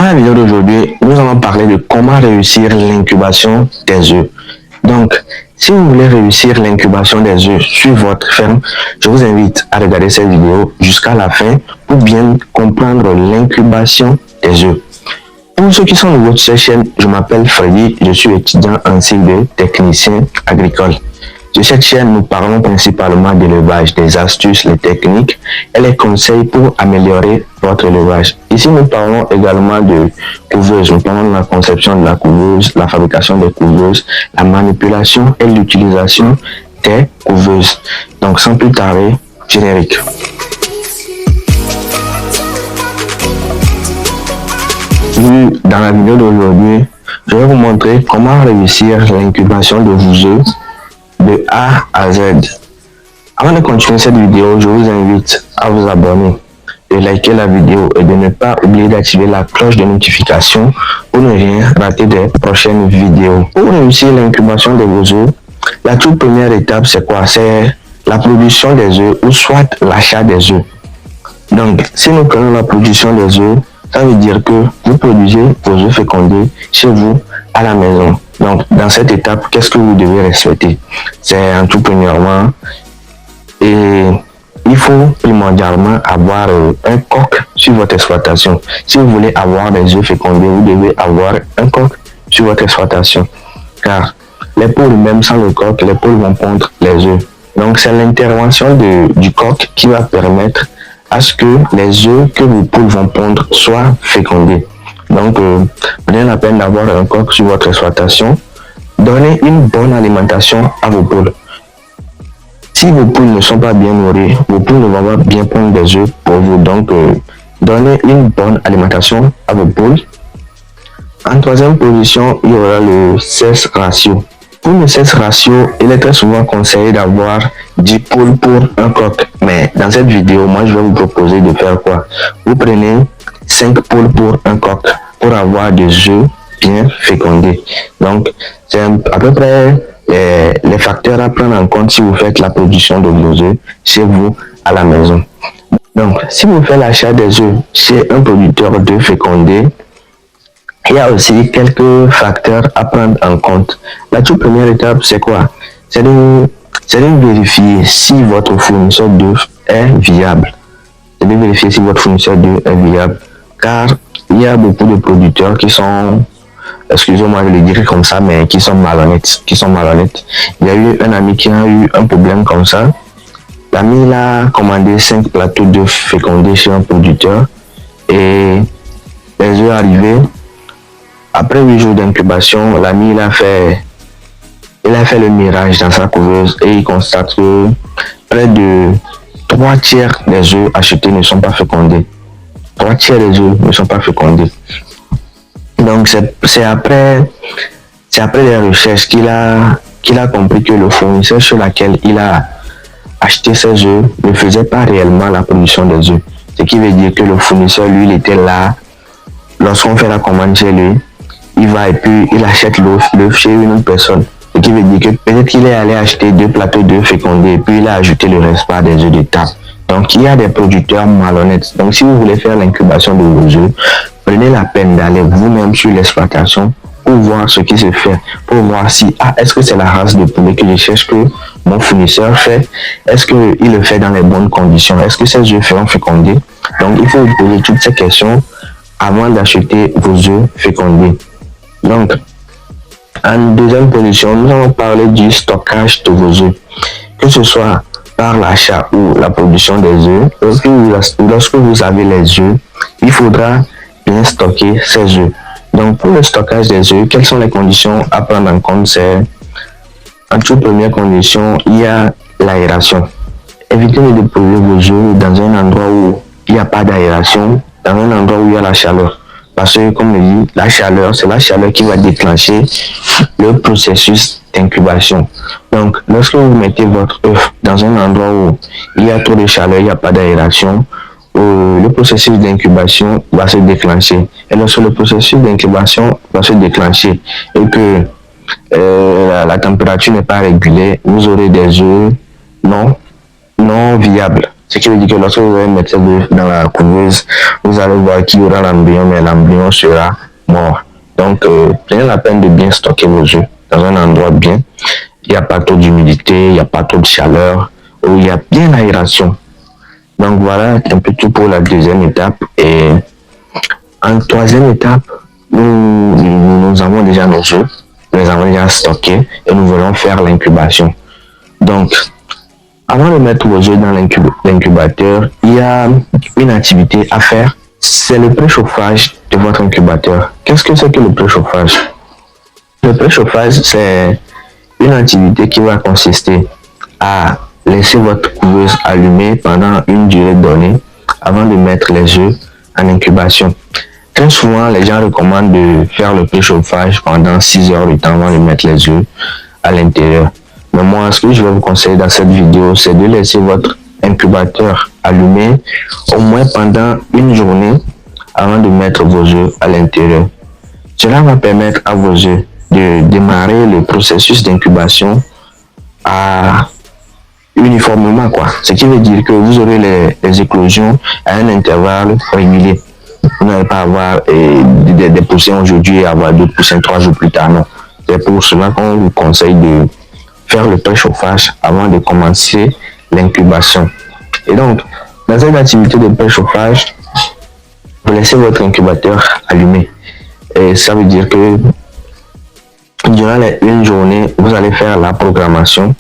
la vidéo d'aujourd'hui, nous allons parler de comment réussir l'incubation des œufs. Donc, si vous voulez réussir l'incubation des œufs sur votre ferme, je vous invite à regarder cette vidéo jusqu'à la fin pour bien comprendre l'incubation des œufs. Pour ceux qui sont nouveaux sur cette chaîne, je m'appelle Freddy, je suis étudiant en cycle de technicien agricole. Sur cette chaîne, nous parlons principalement d'élevage, des astuces, les techniques et les conseils pour améliorer votre élevage. Ici, nous parlons également de couveuse. Nous parlons de la conception de la couveuse, la fabrication des couveuses, la manipulation et l'utilisation des couveuses. Donc, sans plus tarder, générique. Dans la vidéo d'aujourd'hui, je vais vous montrer comment réussir l'incubation de vos œufs de A à Z. Avant de continuer cette vidéo, je vous invite à vous abonner, de liker la vidéo et de ne pas oublier d'activer la cloche de notification pour ne rien rater des prochaines vidéos. Pour réussir l'incubation de vos œufs, la toute première étape, c'est quoi? C'est la production des œufs ou soit l'achat des œufs. Donc, si nous prenons la production des œufs, ça veut dire que vous produisez vos œufs fécondés chez vous à la maison. Donc, dans cette étape, qu'est-ce que vous devez respecter? C'est en tout premièrement, et il faut primordialement avoir un coq sur votre exploitation. Si vous voulez avoir des œufs fécondés, vous devez avoir un coq sur votre exploitation. Car les poules, même sans le coq, les poules vont pondre les œufs. Donc, c'est l'intervention du coq qui va permettre à ce que les œufs que vos poules vont pondre soient fécondés. Donc, prenez la peine d'avoir un coq sur votre exploitation. Donnez une bonne alimentation à vos poules. Si vos poules ne sont pas bien nourries, vos poules ne vont pas bien pondre des œufs pour vous. Donc, donnez une bonne alimentation à vos poules. En troisième position, il y aura le sexe ratio. Pour le sexe ratio, il est très souvent conseillé d'avoir 10 poules pour un coq. Mais dans cette vidéo, moi, je vais vous proposer de faire quoi? Vous prenez 5 poules pour un coq pour avoir des œufs bien fécondés. Donc, c'est à peu près les facteurs à prendre en compte si vous faites la production de vos œufs chez vous à la maison. Donc, si vous faites l'achat des œufs chez un producteur d'œufs fécondés, il y a aussi quelques facteurs à prendre en compte. La toute première étape, c'est quoi? C'est de vérifier si votre fournisseur d'œufs est viable. C'est de vérifier si votre fournisseur d'œufs est viable. Car il y a beaucoup de producteurs qui sont, excusez-moi de le dire comme ça, mais qui sont malhonnêtes. Il y a eu un ami qui a eu un problème comme ça. L'ami a commandé 5 plateaux d'œufs fécondés chez un producteur et les œufs arrivaient. Après 8 jours d'incubation, l'ami il a fait le mirage dans sa couveuse et il constate que près de 3 tiers des œufs achetés ne sont pas fécondés. 3 tiers des œufs ne sont pas fécondés. Donc c'est après les recherches qu'il a compris que le fournisseur sur lequel il a acheté ses œufs ne faisait pas réellement la production des œufs. Ce qui veut dire que le fournisseur, lui, il était là. Lorsqu'on fait la commande chez lui, il va et puis il achète l'œuf chez une autre personne. Ce qui veut dire que peut-être qu'il est allé acheter 2 plateaux d'œufs fécondés et puis il a ajouté le reste par des œufs de table. Donc il y a des producteurs malhonnêtes. Donc si vous voulez faire l'incubation de vos œufs, prenez la peine d'aller vous-même sur l'exploitation pour voir ce qui se fait, pour voir si est-ce que c'est la race de poulet que je cherche que mon fournisseur fait, est-ce qu'il le fait dans les bonnes conditions, est-ce que ces œufs seront fécondés. Donc il faut vous poser toutes ces questions avant d'acheter vos œufs fécondés. Donc, en deuxième position, nous allons parler du stockage de vos œufs. Que ce soit par l'achat ou la production des œufs, lorsque vous avez les œufs, il faudra bien stocker ces œufs. Donc, pour le stockage des œufs, quelles sont les conditions à prendre en compte? C'est, en toute première condition, il y a l'aération. Évitez de déposer vos œufs dans un endroit où il n'y a pas d'aération, dans un endroit où il y a la chaleur. Parce que, comme je dis, la chaleur, c'est la chaleur qui va déclencher le processus d'incubation. Donc, lorsque vous mettez votre œuf dans un endroit où il y a trop de chaleur, il n'y a pas d'aération, le processus d'incubation va se déclencher. Et lorsque le processus d'incubation va se déclencher et que la température n'est pas régulée, vous aurez des œufs non viables. Ce qui veut dire que lorsque vous allez mettre l'œuf dans la couveuse, vous allez voir qu'il y aura l'embryon, mais l'embryon sera mort. Donc, prenez la peine de bien stocker vos œufs dans un endroit bien. Il n'y a pas trop d'humidité, il n'y a pas trop de chaleur, où il y a bien l'aération. Donc voilà un peu tout pour la deuxième étape. Et en troisième étape, nous avons déjà nos œufs, nous les avons déjà stockés et nous voulons faire l'incubation. Donc, avant de mettre vos œufs dans l'incubateur, il y a une activité à faire. C'est le préchauffage de votre incubateur. Qu'est-ce que c'est que le préchauffage? Le préchauffage, c'est une activité qui va consister à laisser votre couveuse allumée pendant une durée donnée avant de mettre les œufs en incubation. Très souvent, les gens recommandent de faire le préchauffage pendant 6 heures de temps avant de mettre les œufs à l'intérieur. Mais moi, ce que je vais vous conseiller dans cette vidéo, c'est de laisser votre incubateur allumé au moins pendant une journée avant de mettre vos œufs à l'intérieur. Cela va permettre à vos œufs de démarrer le processus d'incubation uniformément, quoi. Ce qui veut dire que vous aurez les éclosions à un intervalle régulier. Vous n'allez pas avoir des poussins aujourd'hui et avoir d'autres poussins 3 jours plus tard, non. C'est pour cela qu'on vous conseille de faire le préchauffage avant de commencer l'incubation. Et donc, dans cette activité de préchauffage, vous laissez votre incubateur allumé. Et ça veut dire que durant une journée, vous allez faire la programmation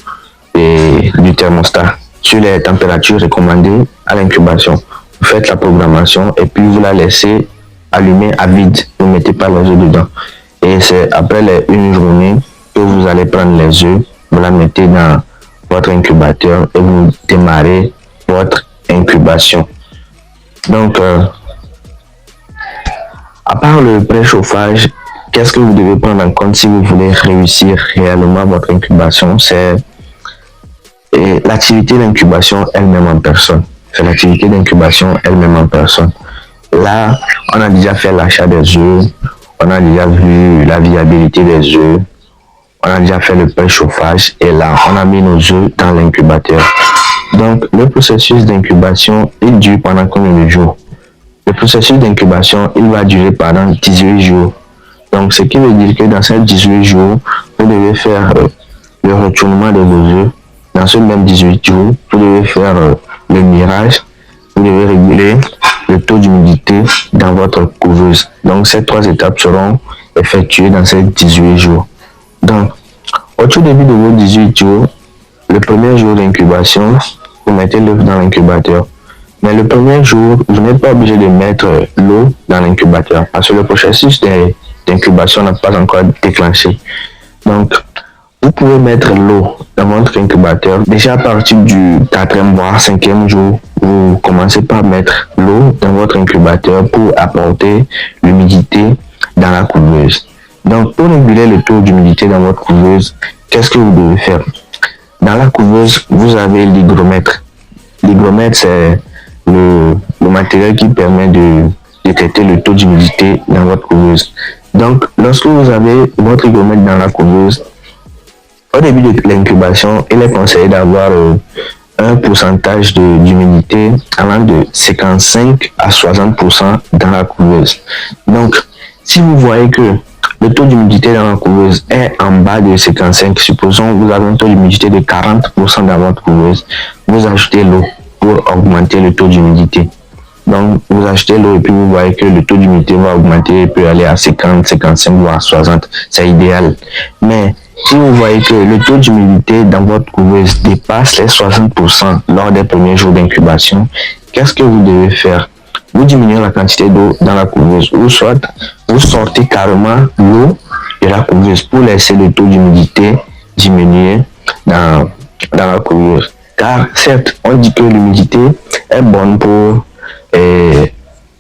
du thermostat sur les températures recommandées à l'incubation. Vous faites la programmation et puis vous la laissez allumer à vide. Vous ne mettez pas les œufs dedans. Et c'est après une journée que vous allez prendre les œufs, vous la mettez dans votre incubateur et vous démarrez votre incubation. Donc, à part le préchauffage, qu'est-ce que vous devez prendre en compte si vous voulez réussir réellement votre incubation? C'est l'activité d'incubation elle-même en personne. C'est l'activité d'incubation elle-même en personne. Là, on a déjà fait l'achat des œufs, on a déjà vu la viabilité des œufs, on a déjà fait le préchauffage et là, on a mis nos œufs dans l'incubateur. Donc, le processus d'incubation, il dure pendant combien de jours? Le processus d'incubation, il va durer pendant 18 jours. Donc, ce qui veut dire que dans ces 18 jours, vous devez faire le retournement de vos œufs. Dans ce même 18 jours, vous devez faire le mirage, vous devez réguler le taux d'humidité dans votre couveuse. Donc, ces 3 étapes seront effectuées dans ces 18 jours. Donc, au tout début de vos 18 jours, le premier jour d'incubation, vous mettez l'œuf dans l'incubateur. Mais le premier jour, vous n'êtes pas obligé de mettre l'eau dans l'incubateur parce que le processus d'incubation n'a pas encore déclenché. Donc, vous pouvez mettre l'eau dans votre incubateur. Déjà à partir du 4e voire 5e jour, vous commencez par mettre l'eau dans votre incubateur pour apporter l'humidité dans la couveuse. Donc, pour réguler le taux d'humidité dans votre couveuse, qu'est-ce que vous devez faire? Dans la couveuse, vous avez l'hygromètre. L'hygromètre, c'est le matériel qui permet de détecter le taux d'humidité dans votre couveuse. Donc, lorsque vous avez votre hygromètre dans la couveuse, au début de l'incubation, il est conseillé d'avoir un pourcentage d'humidité allant de 55 à 60% dans la couveuse. Donc, si vous voyez que le taux d'humidité dans la couveuse est en bas de 55, supposons que vous avez un taux d'humidité de 40% dans votre couveuse, vous ajoutez l'eau pour augmenter le taux d'humidité. Donc, vous achetez l'eau et puis vous voyez que le taux d'humidité va augmenter et peut aller à 50, 55, voire 60. C'est idéal. Mais si vous voyez que le taux d'humidité dans votre couveuse dépasse les 60% lors des premiers jours d'incubation, qu'est-ce que vous devez faire? Vous diminuez la quantité d'eau dans la couveuse ou soit vous sortez carrément l'eau de la couveuse pour laisser le taux d'humidité diminuer dans la couveuse. Car certes, on dit que l'humidité est bonne pour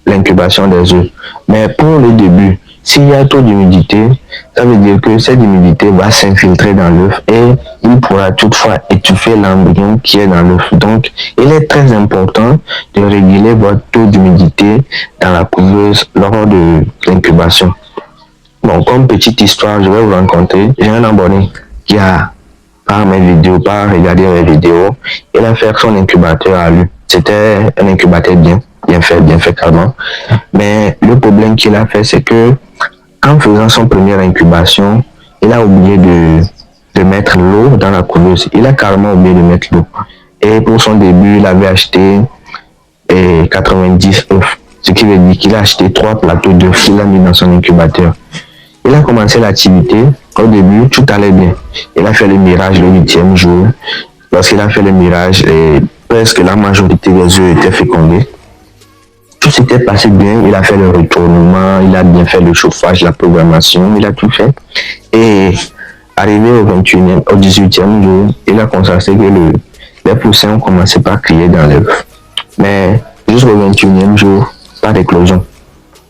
l'incubation des œufs. Mais pour le début, s'il y a trop d'humidité, ça veut dire que cette humidité va s'infiltrer dans l'œuf et il pourra toutefois étouffer l'embryon qui est dans l'œuf. Donc, il est très important de réguler votre taux d'humidité dans la couveuse lors de l'incubation. Bon, comme petite histoire, je vais vous raconter. J'ai un abonné qui a, par regarder mes vidéos, il a fait son incubateur à lui. C'était un incubateur bien fait calmement. Mais le problème qu'il a fait, c'est que en faisant son première incubation, il a oublié de mettre l'eau dans la couveuse. Il a carrément oublié de mettre l'eau. Et pour son début, il avait acheté 90 œufs. Ce qui veut dire qu'il a acheté 3 plateaux d'œufs qu'il a mis dans son incubateur. Il a commencé l'activité. Au début, tout allait bien. Il a fait le mirage le 8e jour. Lorsqu'il a fait le mirage, presque la majorité des œufs étaient fécondés. Tout s'était passé bien. Il a fait le retournement, il a bien fait le chauffage, la programmation, il a tout fait. Et arrivé au 18e jour, il a constaté que les poussins ont commencé par crier dans l'œuf. Mais jusqu'au 21e jour, pas d'éclosion.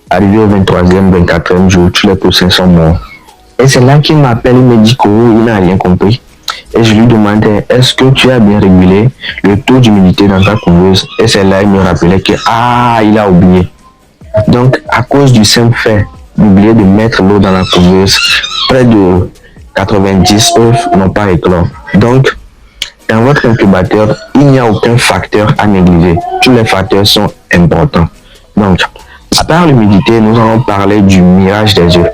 Arrivé au 23e, 24e jour, tous les poussins sont morts. Et c'est là qu'il m'appelle, il me dit qu'il n'a rien compris. Et je lui demandais, est-ce que tu as bien régulé le taux d'humidité dans ta couveuse? Et c'est là qu'il me rappelait que, il a oublié. Donc, à cause du simple fait d'oublier de mettre l'eau dans la couveuse, près de 90 œufs n'ont pas éclos. Donc, dans votre incubateur, il n'y a aucun facteur à négliger. Tous les facteurs sont importants. Donc, à part l'humidité, nous allons parler du mirage des œufs.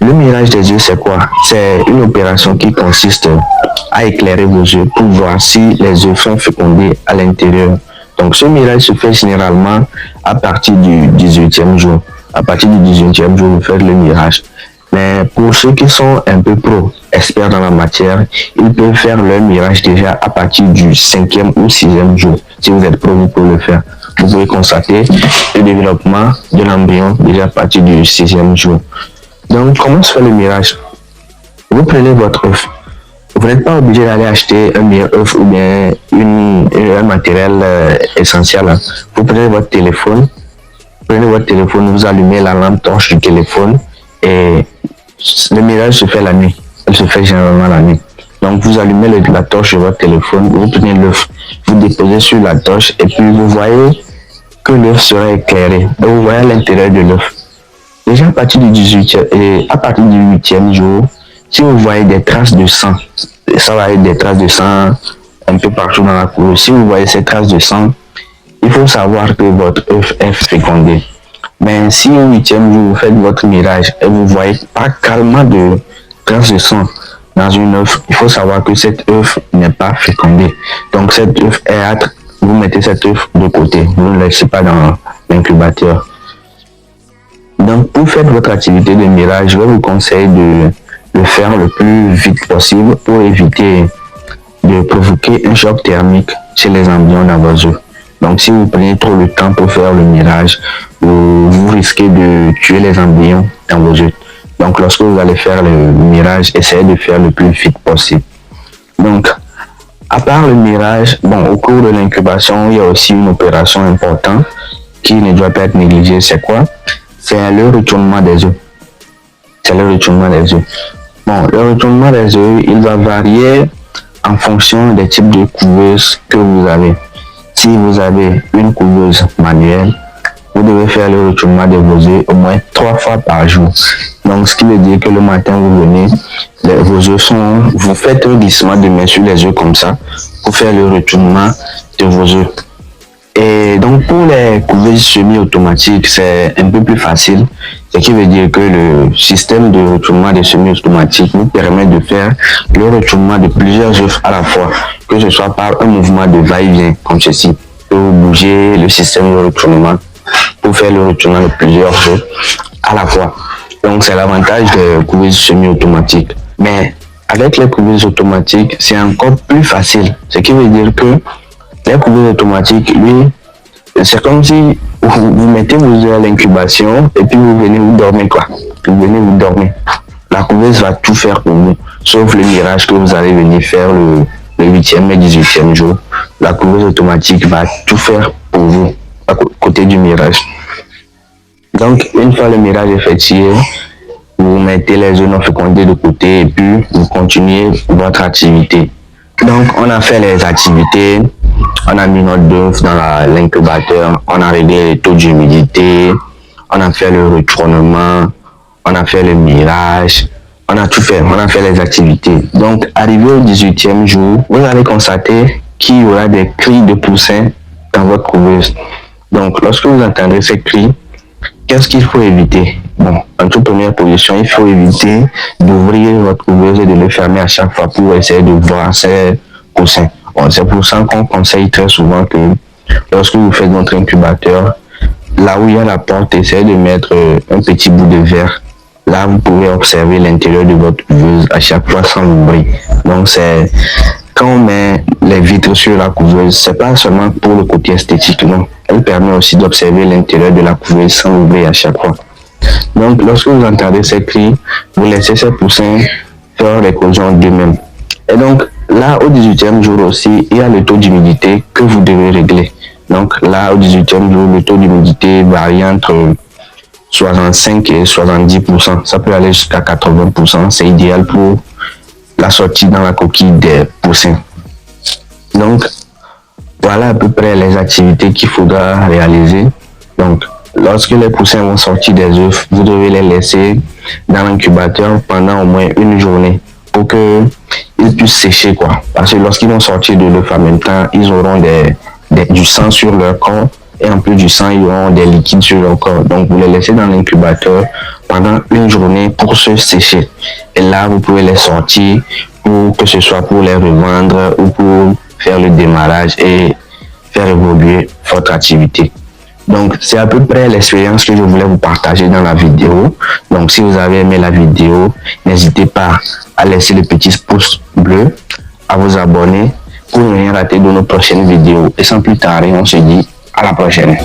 Le mirage des œufs, c'est quoi? C'est une opération qui consiste à éclairer vos œufs pour voir si les œufs sont fécondés à l'intérieur. Donc, ce mirage se fait généralement à partir du 18e jour. À partir du 18e jour, vous faites le mirage. Mais pour ceux qui sont un peu experts dans la matière, ils peuvent faire leur mirage déjà à partir du 5e ou 6e jour. Si vous êtes pro, vous pouvez le faire. Vous pouvez constater le développement de l'embryon déjà à partir du 6e jour. Donc, comment se fait le mirage? Vous prenez votre œuf. Vous n'êtes pas obligé d'aller acheter un meilleur œuf ou bien un matériel essentiel. Vous prenez votre téléphone. Vous allumez la lampe torche du téléphone et le mirage se fait la nuit. Elle se fait généralement la nuit. Donc, vous allumez la torche de votre téléphone, vous prenez l'œuf, vous déposez sur la torche et puis vous voyez que l'œuf sera éclairé. Donc, vous voyez à l'intérieur de l'œuf. Déjà à partir du 18e et à partir du 8e jour, si vous voyez des traces de sang, ça va être des traces de sang un peu partout dans la couveuse. Si vous voyez ces traces de sang, il faut savoir que votre œuf est fécondé. Mais si au 8e jour, vous faites votre mirage et vous voyez pas carrément de traces de sang dans une œuf, il faut savoir que cet œuf n'est pas fécondé. Donc cet œuf est âtre, vous mettez cet œuf de côté, vous ne le laissez pas dans l'incubateur. Donc, pour faire votre activité de mirage, je vous conseille de le faire le plus vite possible pour éviter de provoquer un choc thermique chez les embryons dans vos œufs. Donc, si vous prenez trop de temps pour faire le mirage, vous risquez de tuer les embryons dans vos œufs. Donc, lorsque vous allez faire le mirage, essayez de faire le plus vite possible. Donc, à part le mirage, au cours de l'incubation, il y a aussi une opération importante qui ne doit pas être négligée. C'est quoi? C'est le retournement des œufs. Le retournement des œufs, il va varier en fonction des types de couveuses que vous avez. Si vous avez une couveuse manuelle, vous devez faire le retournement de vos œufs au moins 3 fois par jour. Donc, ce qui veut dire que le matin, vous venez, vos œufs vous faites un glissement de main sur les œufs comme ça pour faire le retournement de vos œufs. Et donc, pour les couveuses semi-automatiques, c'est un peu plus facile. Ce qui veut dire que le système de retournement des semi-automatiques nous permet de faire le retournement de plusieurs œufs à la fois, que ce soit par un mouvement de va-et-vient, comme ceci. Vous bougez le système de retournement pour faire le retournement de plusieurs œufs à la fois. Donc, c'est l'avantage des couveuses semi-automatiques. Mais avec les couveuses automatiques, c'est encore plus facile. Ce qui veut dire que les couveuses automatiques, lui, c'est comme si vous mettez vos œufs à l'incubation et puis vous venez vous dormir quoi. Vous venez vous dormir. La couveuse va tout faire pour vous, sauf le mirage que vous allez venir faire le 8e et 18e jour. La couveuse automatique va tout faire pour vous à côté du mirage. Donc, une fois le mirage effectué, vous mettez les œufs non fécondés de côté et puis vous continuez votre activité. Donc, on a fait les activités, on a mis notre œuf dans l'incubateur, on a réglé les taux d'humidité, on a fait le retournement, on a fait le mirage, on a tout fait, on a fait les activités. Donc, arrivé au 18e jour, vous allez constater qu'il y aura des cris de poussins dans votre couveuse. Donc, lorsque vous entendrez ces cris, qu'est-ce qu'il faut éviter? Bon, en toute première position, il faut éviter d'ouvrir votre couveuse et de le fermer à chaque fois pour essayer de voir ces poussins. Bon, c'est pour ça qu'on conseille très souvent que lorsque vous faites votre incubateur, là où il y a la porte, essayez de mettre un petit bout de verre. Là, vous pouvez observer l'intérieur de votre couveuse à chaque fois sans l'ouvrir. Donc, c'est quand on met les vitres sur la couveuse, c'est pas seulement pour le côté esthétique, non. Elle permet aussi d'observer l'intérieur de la couveuse sans l'ouvrir à chaque fois. Donc, lorsque vous entendez ces cris, vous laissez ces poussins faire l'éclosion d'eux-mêmes. Et donc, là, au 18e jour aussi, il y a le taux d'humidité que vous devez régler. Donc, là, au 18e jour, le taux d'humidité varie entre 65 et 70%. Ça peut aller jusqu'à 80%. C'est idéal pour la sortie dans la coquille des poussins. Donc, voilà à peu près les activités qu'il faudra réaliser. Donc, lorsque les poussins vont sortir des œufs, vous devez les laisser dans l'incubateur pendant au moins une journée pour qu'ils puissent sécher, quoi. Parce que lorsqu'ils vont sortir de l'œuf en même temps, ils auront du sang sur leur corps. Et en plus du sang, ils auront des liquides sur leur corps. Donc, vous les laissez dans l'incubateur pendant une journée pour se sécher. Et là, vous pouvez les sortir pour que ce soit pour les revendre ou pour faire le démarrage et faire évoluer votre activité. Donc, c'est à peu près l'expérience que je voulais vous partager dans la vidéo. Donc, si vous avez aimé la vidéo, n'hésitez pas à laisser le petit pouce bleu, à vous abonner pour ne rien rater de nos prochaines vidéos. Et sans plus tarder, on se dit à la prochaine.